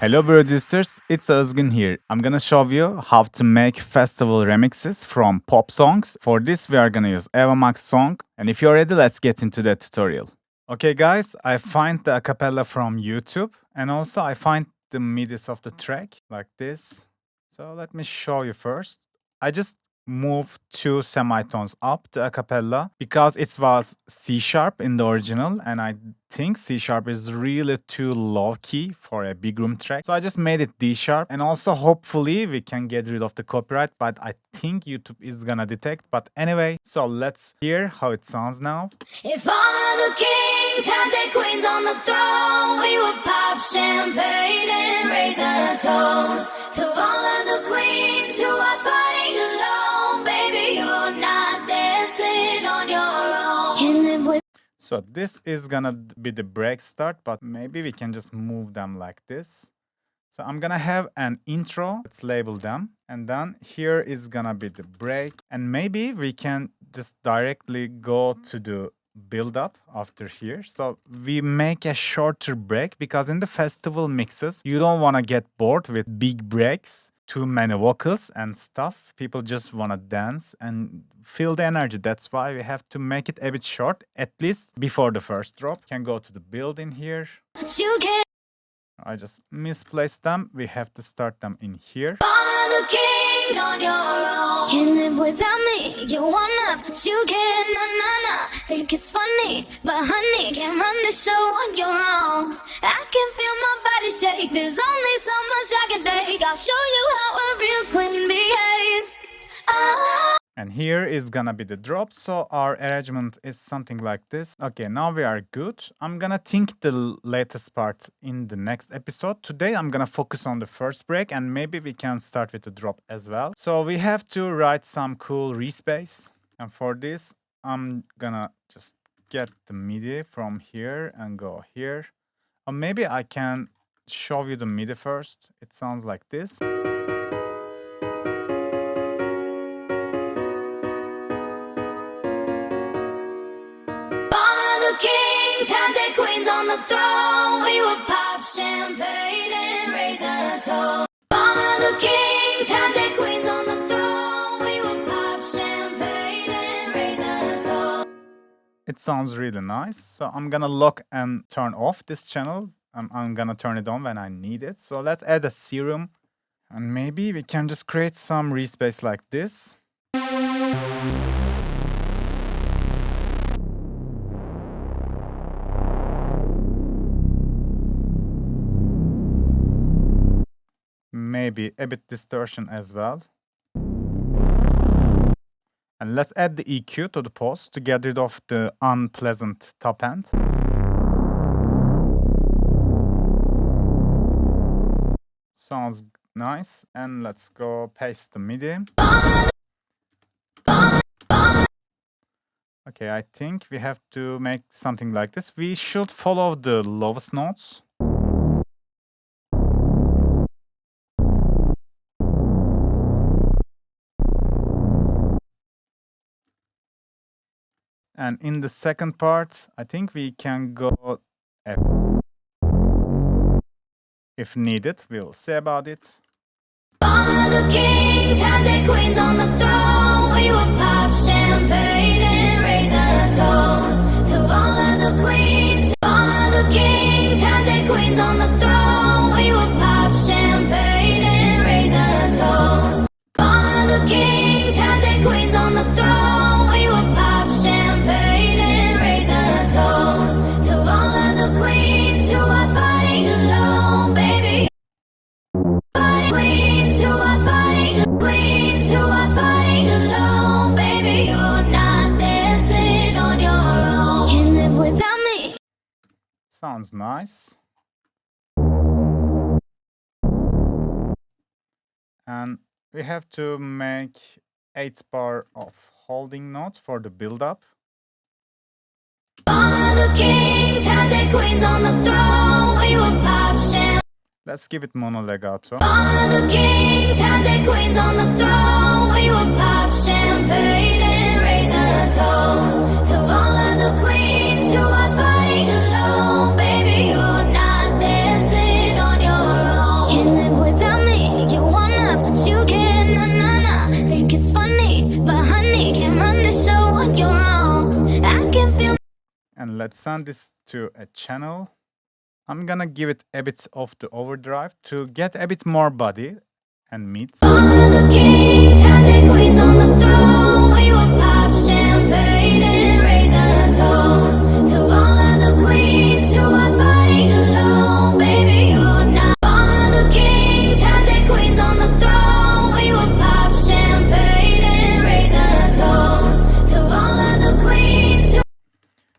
Hello producers, it's Özgün here. I'm gonna show you how to make festival remixes from pop songs. For this we are gonna use Ava Max song, and if you're ready, let's get into the tutorial. Okay guys, I find the acapella from YouTube, and also I find the MIDIs of the track like this. So let me show you first. I just moved 2 semitones up the acapella because it was C sharp in the original, and I think C sharp is really too low key for a big room track. So I just made it D sharp, and also hopefully we can get rid of the copyright, but I think YouTube is gonna detect. But anyway, so let's hear how it sounds now. If all of the kings had their queens on the throne, we would pop champagne and raise a toast to all of the queens who are fighting alone. Baby, you're not dancing on your own. Can live with. So this is gonna be the break start, but maybe we can just move them like this. So I'm gonna have an intro, let's label them, and then here is gonna be the break, and maybe we can just directly go to the build up after here. So we make a shorter break because in the festival mixes, you don't wanna get bored with big breaks, too many vocals and stuff. People just wanna dance and feel the energy. That's why we have to make it a bit short, at least before the first drop. Can go to the build in here. You can. I just misplaced them. We have to start them in here. All of the kings on your own. Can live without me. You wanna, but you can't. Nah. Think it's funny, but honey, can't run the show on your own. I can feel my body shake. There's only so much I can take. I'll show you how a real queen behaves. And here is gonna be the drop. So our arrangement is something like this. Okay, now we are good. I'm gonna think the latest part in the next episode. Today I'm gonna focus on the first break, and maybe we can start with the drop as well. So we have to write some cool respace. And for this, I'm gonna just get the MIDI from here and go here. Or maybe I can show you the MIDI first. It sounds like this. Kings had their queens on the throne. We would pop champagne and raise a toast. All of the kings had their queens on the throne. We would pop champagne and raise a toast. It sounds really nice. So I'm gonna lock and turn off this channel. I'm gonna turn it on when I need it. So let's add a serum, and maybe we can just create some respace like this. Maybe a bit distortion as well. And let's add the EQ to the pause to get rid of the unpleasant top end. Sounds nice. And let's go paste the MIDI. Okay, I think we have to make something like this. We should follow the lowest notes. And in the second part, I think we can go F. If needed, we'll see about it. All of the kings had their queens on the throne. We would pop champagne and raise a toast to all of the queens. All of the kings had their queens on the throne. We would pop champagne and raise a toast. All of the kings had their queens on the throne. We would pop champagne and raise a toast to all of the queens who are fighting alone, baby. Queens who are fighting alone, baby. You're not dancing on your own. Can live without me. Sounds nice. And we have to make 8 bar of holding note for the build up. All of the kings had their queens on the throne. We would pop champagne. Let's give it mono legato. All of the kings had their queens on the throne. We would pop champagne and raise a toast to all of the queens who are fighting alone, baby. You're not dancing on your own. And let's send this to a channel. I'm gonna give it a bit of the overdrive to get a bit more body and mids. All of the kings had their queens on the throne. We would pop champagne and raise a toast to all of the queens who are fighting alone. Baby, you're not. All of the kings had their queens on the throne. We would pop champagne and raise a toast to all of the queens who.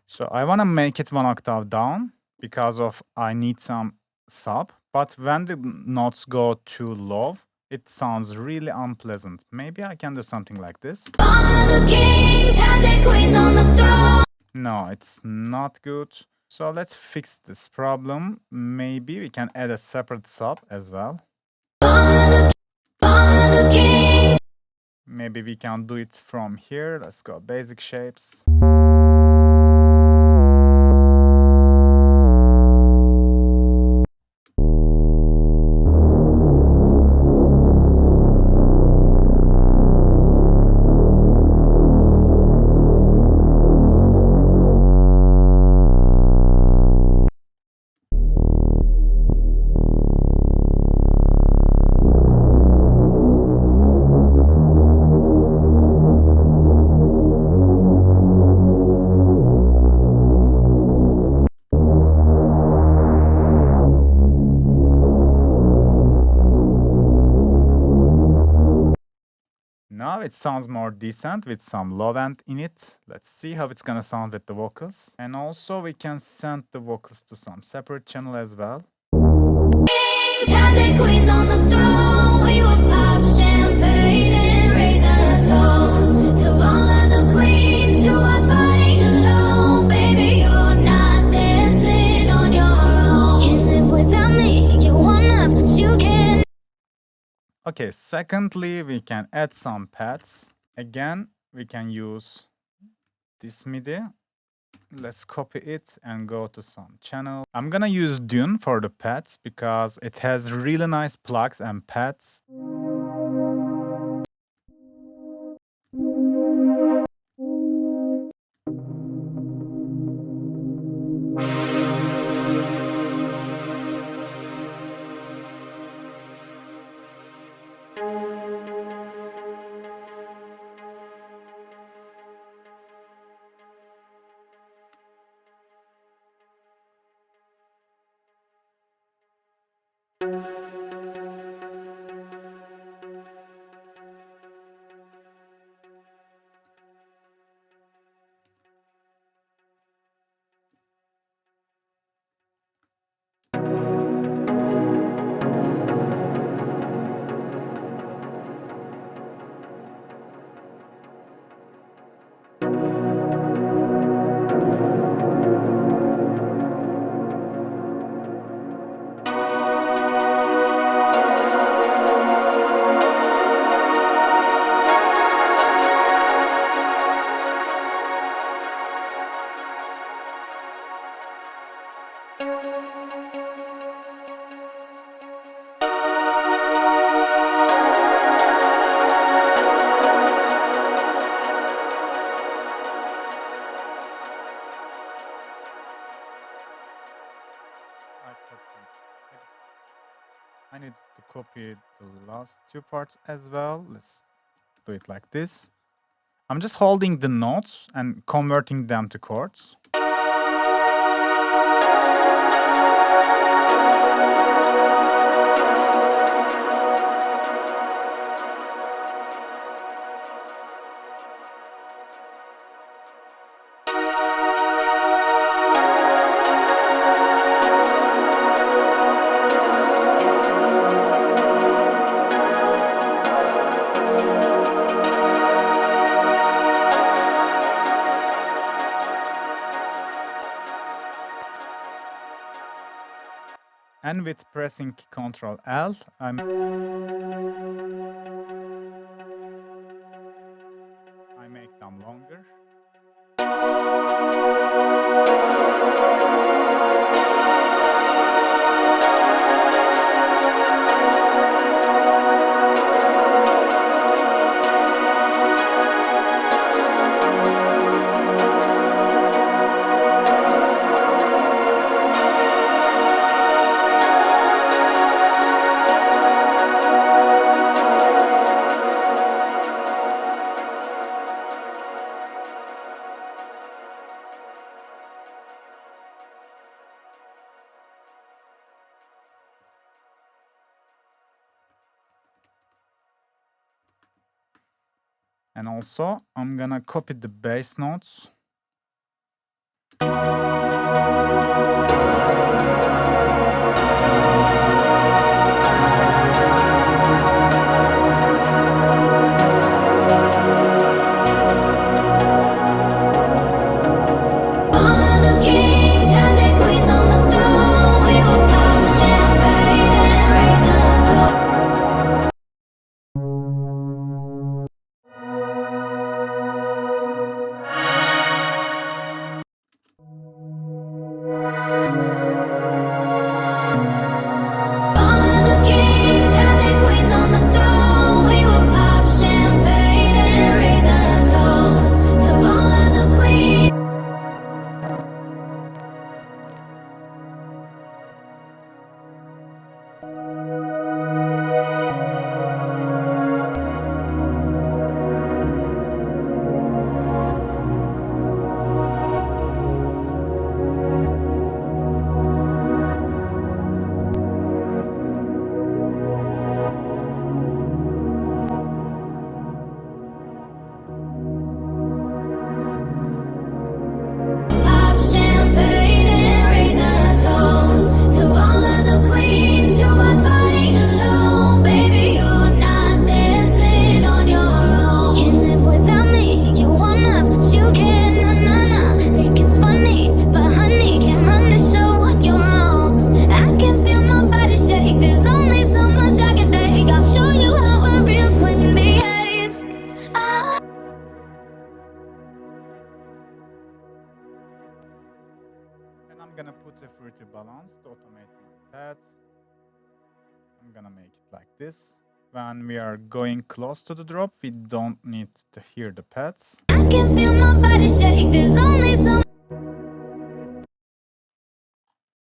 So I wanna make it one octave down because of I need some sub. But when the notes go too low, it sounds really unpleasant. Maybe I can do something like this. All of the kings had their queens on the throne. No, it's not good. So let's fix this problem. Maybe we can add a separate sub as well. All of the kings. Maybe we can do it from here. Let's go basic shapes. Now it sounds more decent with some low end in it. Let's see how it's gonna sound with the vocals. And also we can send the vocals to some separate channel as well. Kings had their queens on the throne. We would pop champagne and raise a toast to all of the queens who are fighting alone. Baby, you're not dancing on your own. Can't live without me. You wanna, but you can't. Okay, secondly, we can add some pads. Again, we can use this MIDI. Let's copy it and go to some channel. I'm gonna use Dune for the pads because it has really nice plugs and pads. I need to copy the last two parts as well. Let's do it like this. I'm just holding the notes and converting them to chords. And with pressing Ctrl L, I make them longer. And also, I'm gonna copy the bass notes. All of the kings had their queens on the throne. We would pop champagne and raise a toast. All of the kings had their queens on the throne. We would pop champagne and raise a toast to all of the queens. Pop champagne and raise a toast to all of the queens who are fighting alone. Baby, you're not dancing on your own. Can't live without me. You wanna, but you can't. Nah. Think it's funny, but honey, can't run the show on your own. I can feel my body shake. There's only so much I can take. I'll show you how a real queen behaves. And I'm gonna put a fruity balance to automate my pad. I'm gonna make it like this. When we are going close to the drop, we don't need to hear the pads. I can feel my body shake. There's only so.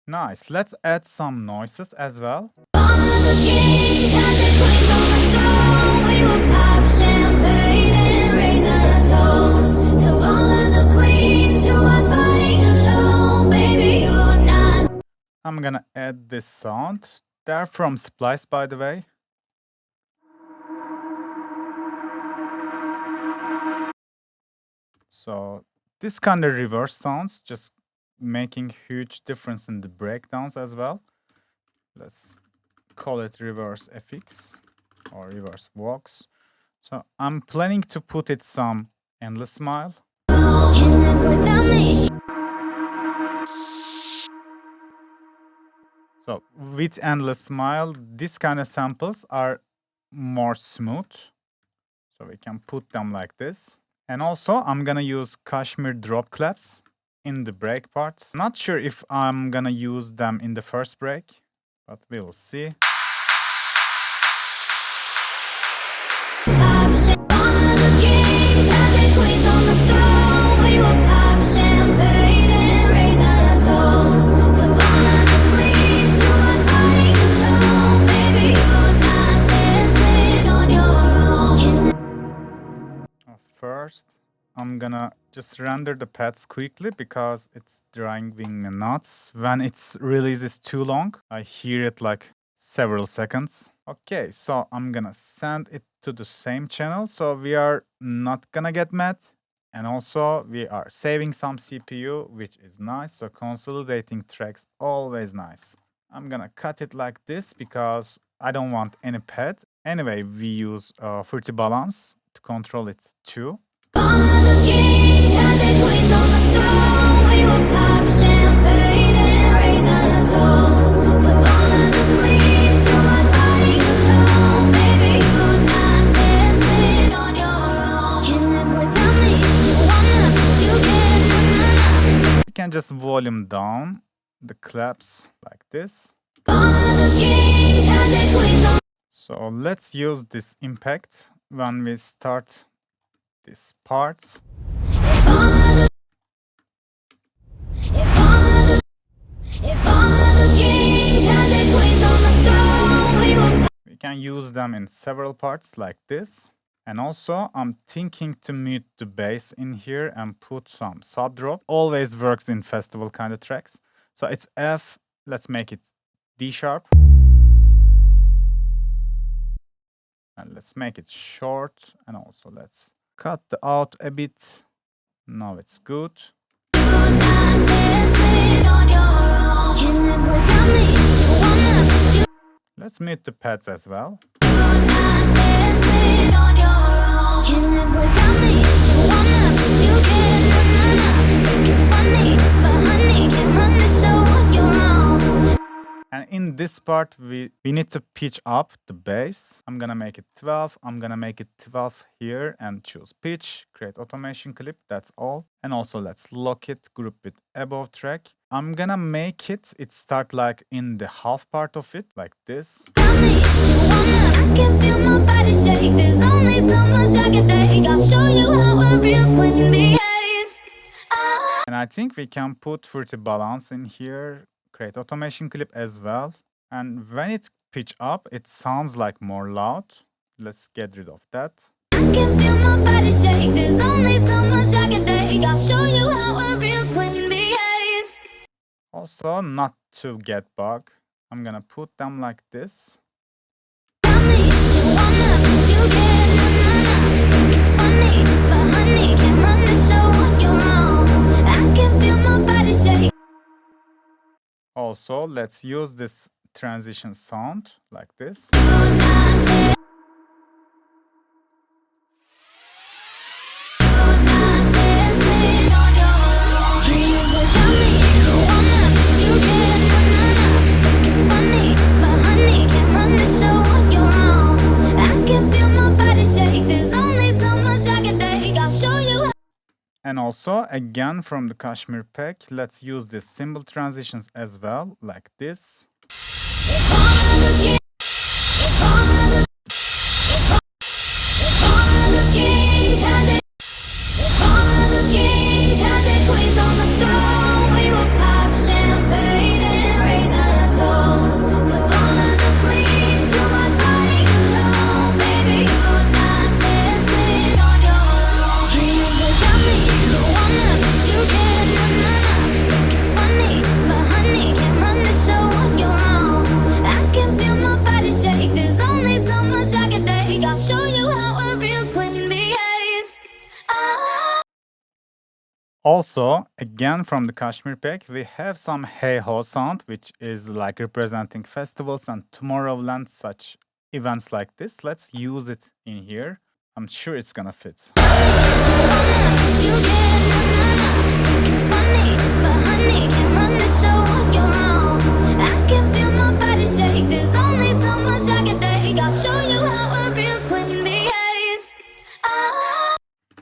Nice. Let's add some noises as well. All of the kings had their queens on the throne. We would pop champagne and raise a toast to all of the queens who are fighting alone. Baby, you're not. I'm gonna add this sound. They're from Splice, by the way. So this kind of reverse sounds just making huge difference in the breakdowns as well. Let's call it reverse FX or reverse walks. So I'm planning to put it some endless smile. Can't live without me. So with endless smile, this kind of samples are more smooth. So we can put them like this. And also I'm gonna use Kashmir drop claps in the break part. Not sure if I'm gonna use them in the first break, but we'll see. Pop champagne. All of the kings had their queens on the throne. We would pop champagne and raise a toast to all of the queens who are fighting alone. Baby, you're not dancing on your own. First, I'm gonna just render the pads quickly because it's driving me nuts. When it releases too long, I hear it like several seconds. Okay, so I'm gonna send it to the same channel so we are not gonna get mad. And also we are saving some CPU, which is nice. So consolidating tracks always nice. I'm gonna cut it like this because I don't want any pad. Anyway, we use fruity balance to control it too. All of the kings had their queens on the throne. We would pop champagne and raise a toast to all of the queens who are fighting alone. Baby, you're not dancing on your own. Can't live without me. You wanna, but you can't. We can just volume down the claps like this. All of the kings had their queens on. So let's use this impact when we start these parts. If all of the kings had their queens on the throne, we would. We can use them in several parts like this. And also, I'm thinking to mute the bass in here and put some sub drop. Always works in festival kind of tracks. So it's F, let's make it D sharp. And let's make it short. And also let's cut the out a bit. Now it's good. Let's mute the pads as well. And in this part, we need to pitch up the bass. I'm gonna make it 12. I'm gonna make it 12 here and choose pitch, create automation clip, that's all. And also let's lock it, group with above track. I'm gonna make it start like in the half part of it, like this. I can feel my body shake. There's only so much I can take. I'll show you how a real queen behaves. And I think we can put fruity balance in here, create automation clip as well. And when it pitch up, it sounds like more loud. Let's get rid of that. I can feel my body shake. There's only so much I can take. I'll show you how a real queen behaves. Also, not to get bug, I'm gonna put them like this. Also, let's use this transition sound like this. And also, again from the Kashmir pack, let's use this cymbal transitions as well, like this. Also, again from the Kashmir pack, we have some Hey Ho sound, which is like representing festivals and Tomorrowland, such events like this. Let's use it in here. I'm sure it's gonna fit.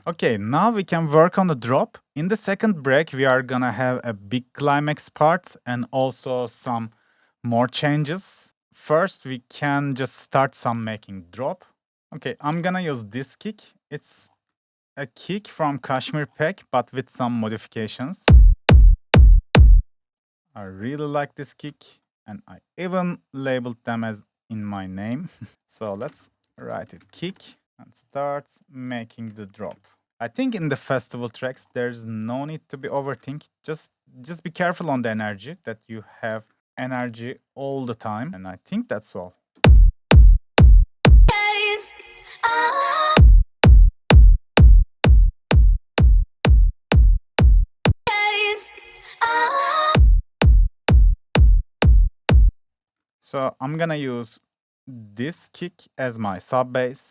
Okay, now we can work on the drop. In the second break, we are gonna have a big climax part and also some more changes. First, we can just start some making drop. Okay, I'm gonna use this kick. It's a kick from Kashmir pack, but with some modifications. I really like this kick, and I even labeled them as in my name. So let's write it kick and start making the drop. I think in the festival tracks, there's no need to be overthink. Just be careful on the energy, that you have energy all the time. And I think that's all. So I'm gonna use this kick as my sub bass.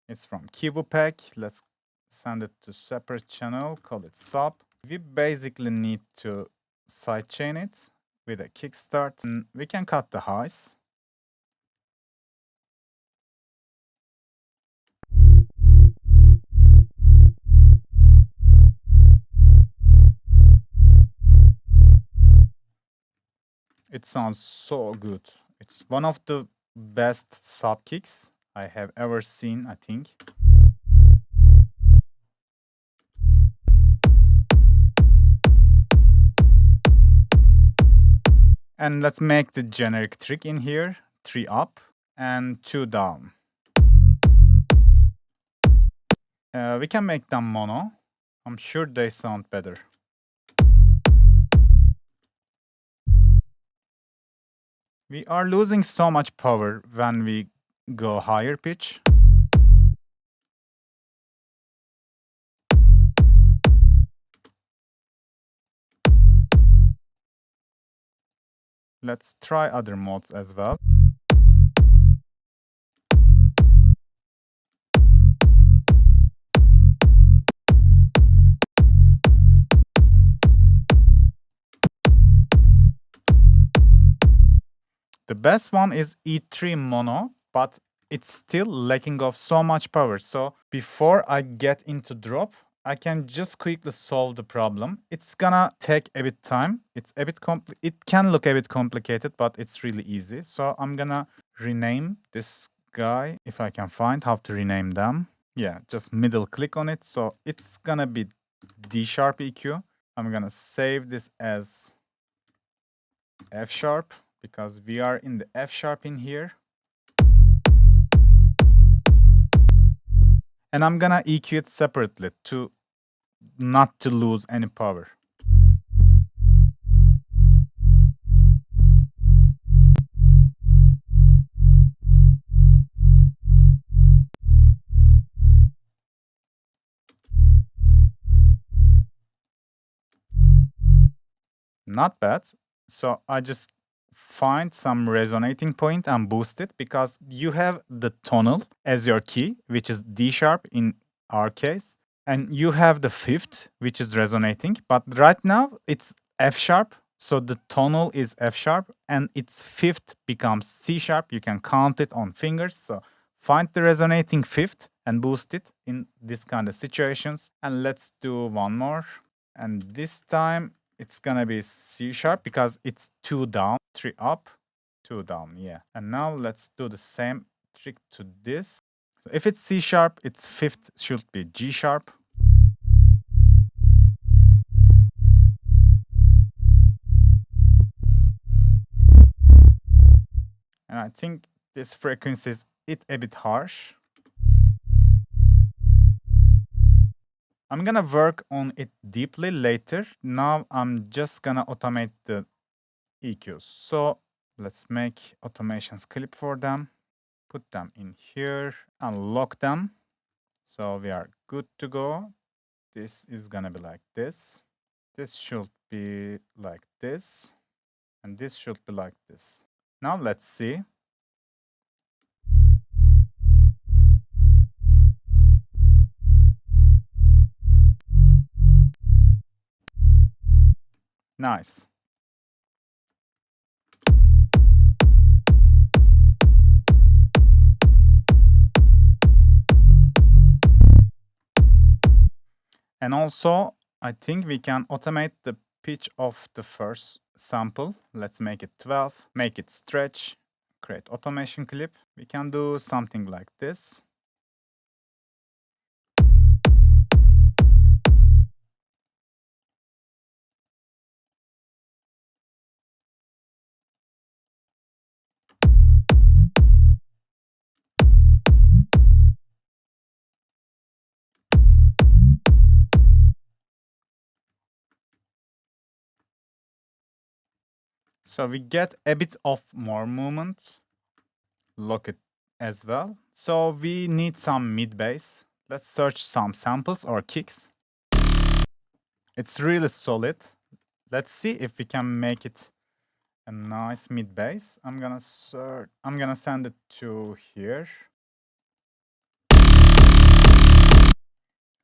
It's from Kivu pack. Let's send it to separate channel, call it sub. We basically need to sidechain it with a kickstart, and we can cut the highs. It sounds so good. It's one of the best sub kicks I have ever seen, I think. And let's make the generic trick in here. 3 up and 2 down. We can make them mono. I'm sure they sound better. We are losing so much power when we go higher pitch. Let's try other modes as well. The best one is E3 mono, but it's still lacking of so much power. So before I get into drop, I can just quickly solve the problem. It's gonna take a bit time. It's a bit it can look a bit complicated, but it's really easy. So I'm gonna rename this guy if I can find how to rename them. Yeah, just middle click on it. So it's gonna be D sharp EQ. I'm gonna save this as F sharp because we are in the F sharp in here. And I'm gonna EQ it separately to not to lose any power. Not bad. So I just find some resonating point and boost it because you have the tonal as your key, which is D sharp in our case. And you have the fifth, which is resonating. But right now it's F sharp. So the tonal is F sharp and its fifth becomes C sharp. You can count it on fingers. So find the resonating fifth and boost it in this kind of situations. And let's do one more. And this time it's gonna be C sharp because it's 2 down, 3 up, 2 down, yeah. And now let's do the same trick to this. So if it's C sharp, its fifth should be G sharp. And I think this frequency is a bit harsh. I'm gonna work on it deeply later. Now I'm just gonna automate the EQs. So let's make automations clip for them, put them in here, unlock them. So we are good to go. This is gonna be like this. This should be like this. And this should be like this. Now let's see. Nice. And also, I think we can automate the pitch of the first sample. Let's make it 12, make it stretch, create automation clip. We can do something like this. So we get a bit of more movement. Lock it as well. So we need some mid bass. Let's search some samples or kicks. It's really solid. Let's see if we can make it a nice mid bass. I'm gonna send it to here.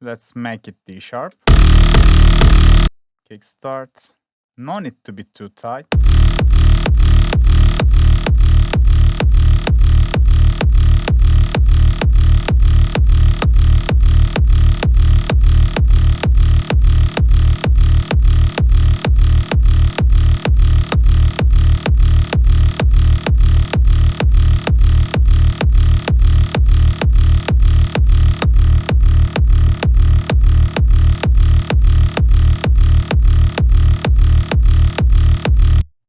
Let's make it D sharp. Kickstart. No need to be too tight.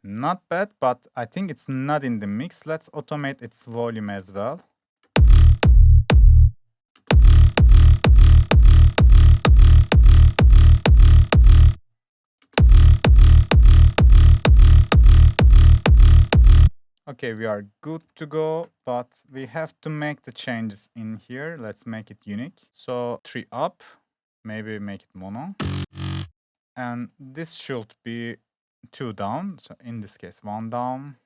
Not bad, but I think it's not in the mix. Let's automate its volume as well. Okay, we are good to go, but we have to make the changes in here. Let's make it unique. So 3 up, maybe make it mono. And this should be 2 down. So in this case, 1 down.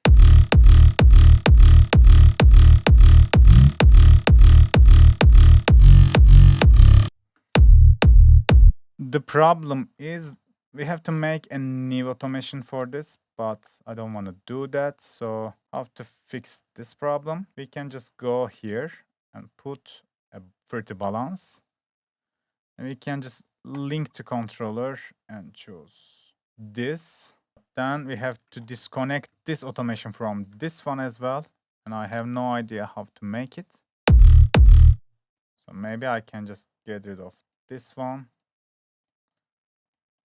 The problem is we have to make a new automation for this, but I don't want to do that. So how to fix this problem? We can just go here and put a pretty balance. And we can just link to controller and choose this. Then we have to disconnect this automation from this one as well. And I have no idea how to make it. So maybe I can just get rid of this one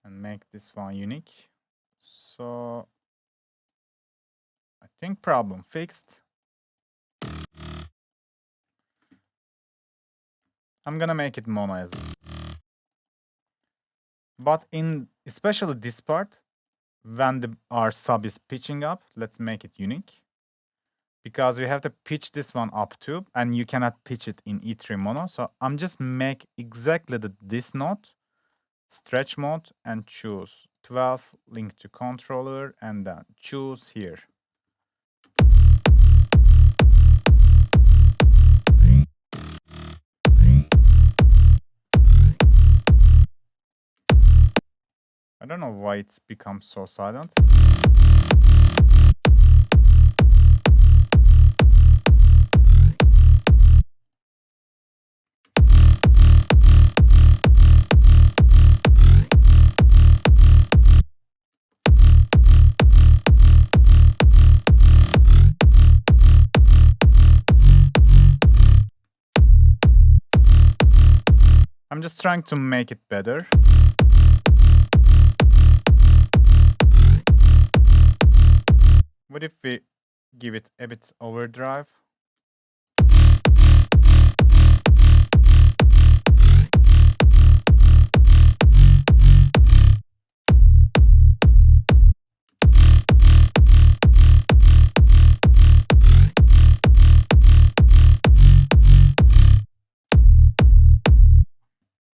and make this one unique. So I think problem fixed. I'm gonna make it mono as well. But in especially this part, when our sub is pitching up, let's make it unique. Because we have to pitch this one up too, and you cannot pitch it in E3 mono. So I'm just make exactly this note, stretch mode, and choose 12, link to controller, and then choose here. I don't know why it's become so silent. I'm just trying to make it better. What if we give it a bit overdrive?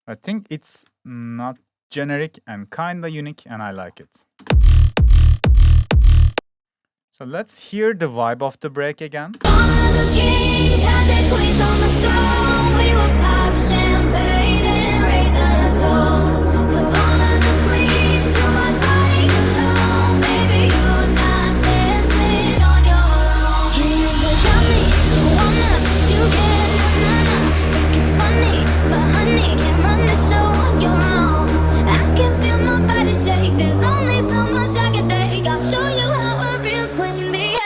I think it's not generic and kinda unique, and I like it. So let's hear the vibe of the break again. All of the kings had their queens on the throne. We would pop champagne and raise a toast to all of the queens who are fighting alone. Baby, you're not dancing on your own. And if without me, you wanna, but you can't. Think it's funny, but honey, can't run the show on your own. I can feel my body shake. There's only so much I can take. I'll show you how a real queen behaves.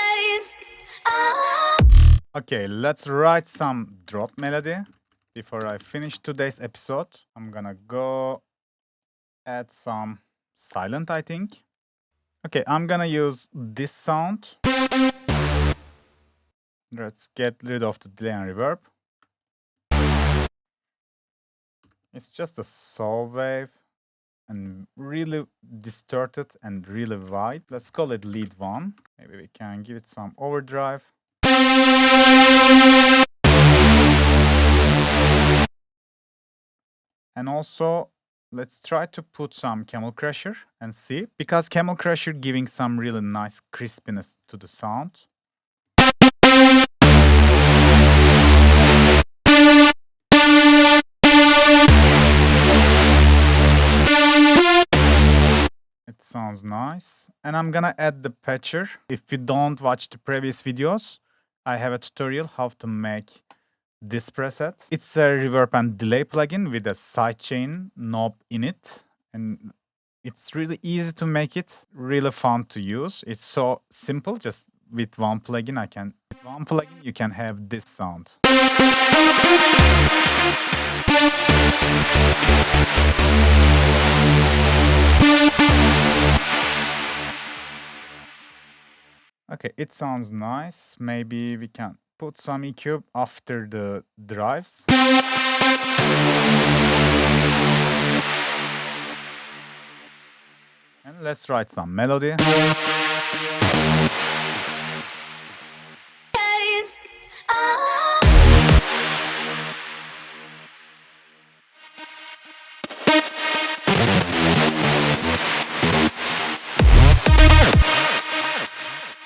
Okay, let's write some drop melody. Before I finish today's episode, I'm gonna go add some silent, I think. Okay, I'm gonna use this sound. Let's get rid of the delay and reverb. It's just a saw wave and really distorted and really wide. Let's call it lead 1. Maybe we can give it some overdrive. And also, let's try to put some Camel Crusher and see, because Camel Crusher giving some really nice crispiness to the sound. It sounds nice. And I'm gonna add the patcher. If you don't watch the previous videos, I have a tutorial how to make this preset. It's a reverb and delay plugin with a sidechain knob in it. And it's really easy to make it, really fun to use. It's so simple, just with one plugin you can have this sound. Okay, it sounds nice. Maybe we can put some EQ after the drives. And let's write some melody.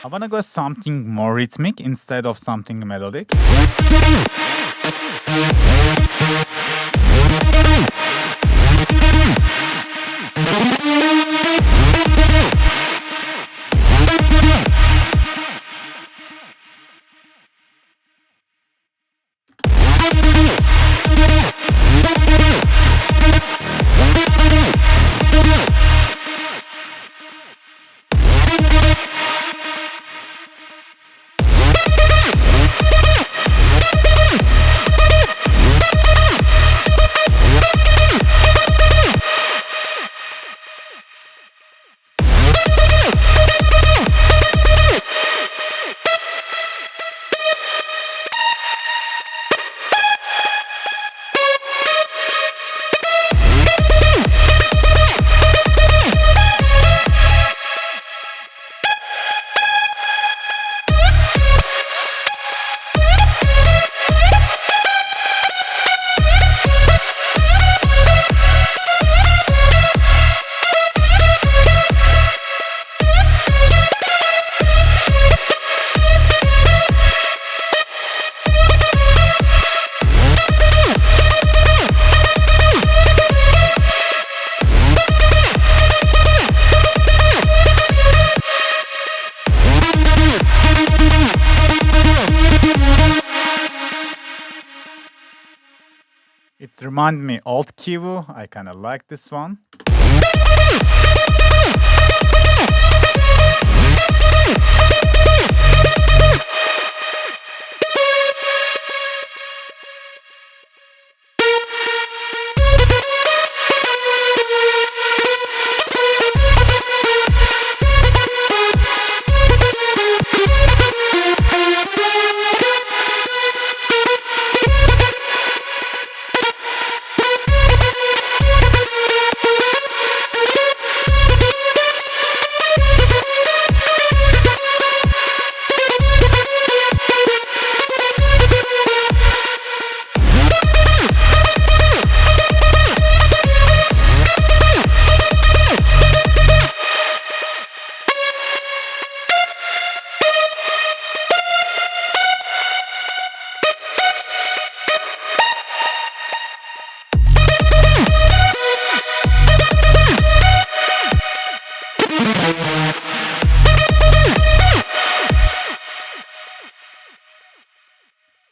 I wanna go something more rhythmic instead of something melodic. It reminds me old Kivu. I kinda like this one.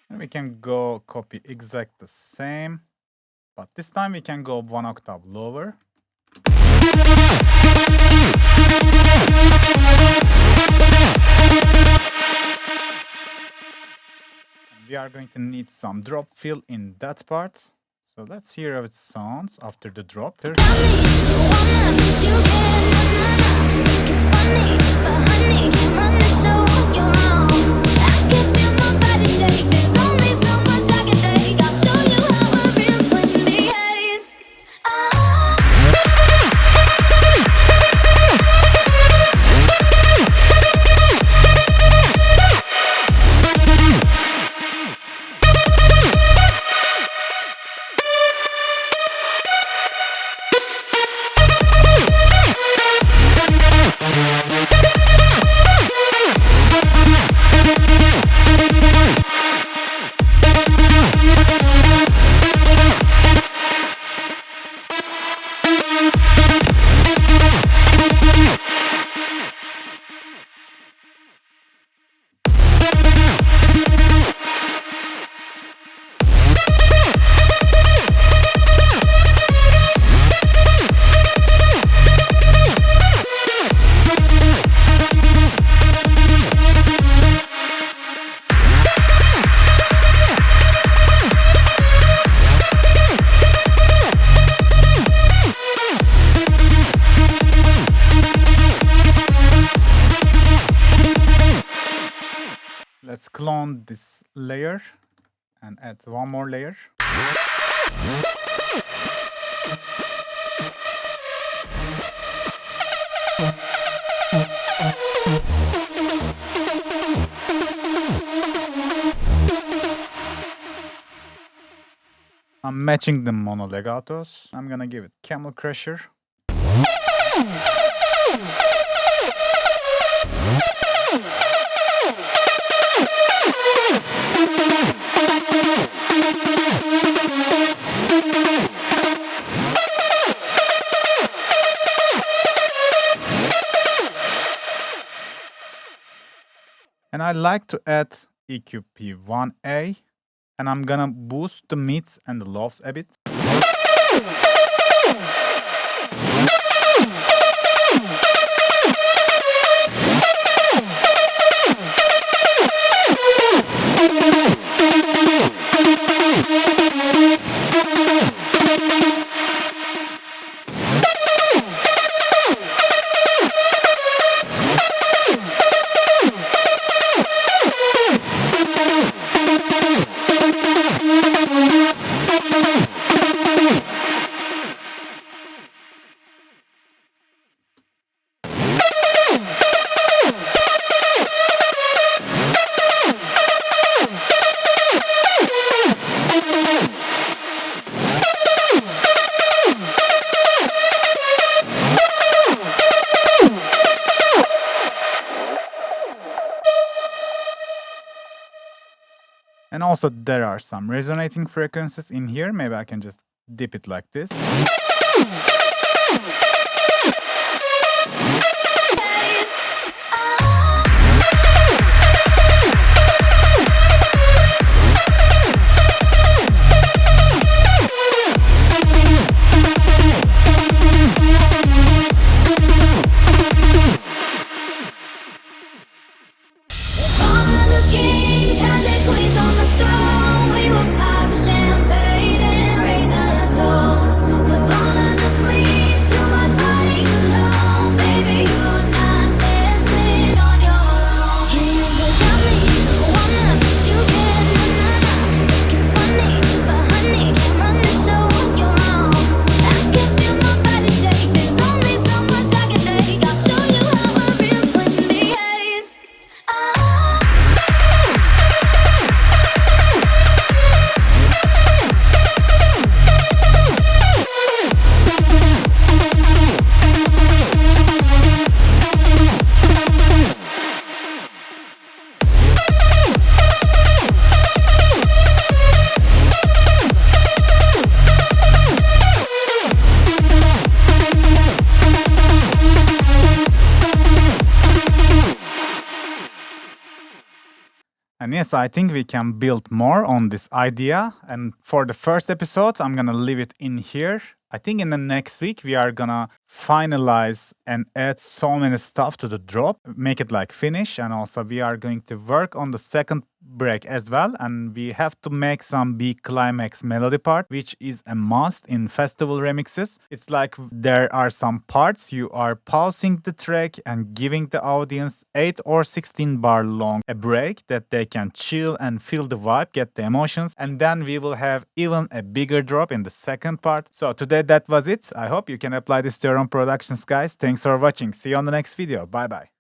And we can go copy exact the same, but this time we can go one octave lower. And we are going to need some drop fill in that part. So let's hear how it sounds after the drop. Let's clone this layer and add one more layer. I'm matching the mono legatos. I'm gonna give it camel crusher. And I like to add EQP1A, and I'm gonna boost the mids and the lows a bit. And also there are some resonating frequencies in here. Maybe I can just dip it like this. And yes, I think we can build more on this idea. And for the first episode, I'm gonna leave it in here. I think in the next week, we are gonna finalize and add so many stuff to the drop, make it like finish. And also we are going to work on the second break as well. And we have to make some big climax melody part, which is a must in festival remixes. It's like there are some parts you are pausing the track and giving the audience 8 or 16 bar long a break that they can chill and feel the vibe, get the emotions. And then we will have even a bigger drop in the second part. So today that was it. I hope you can apply this to your own productions, guys. Thanks for watching. See you on the next video. Bye bye.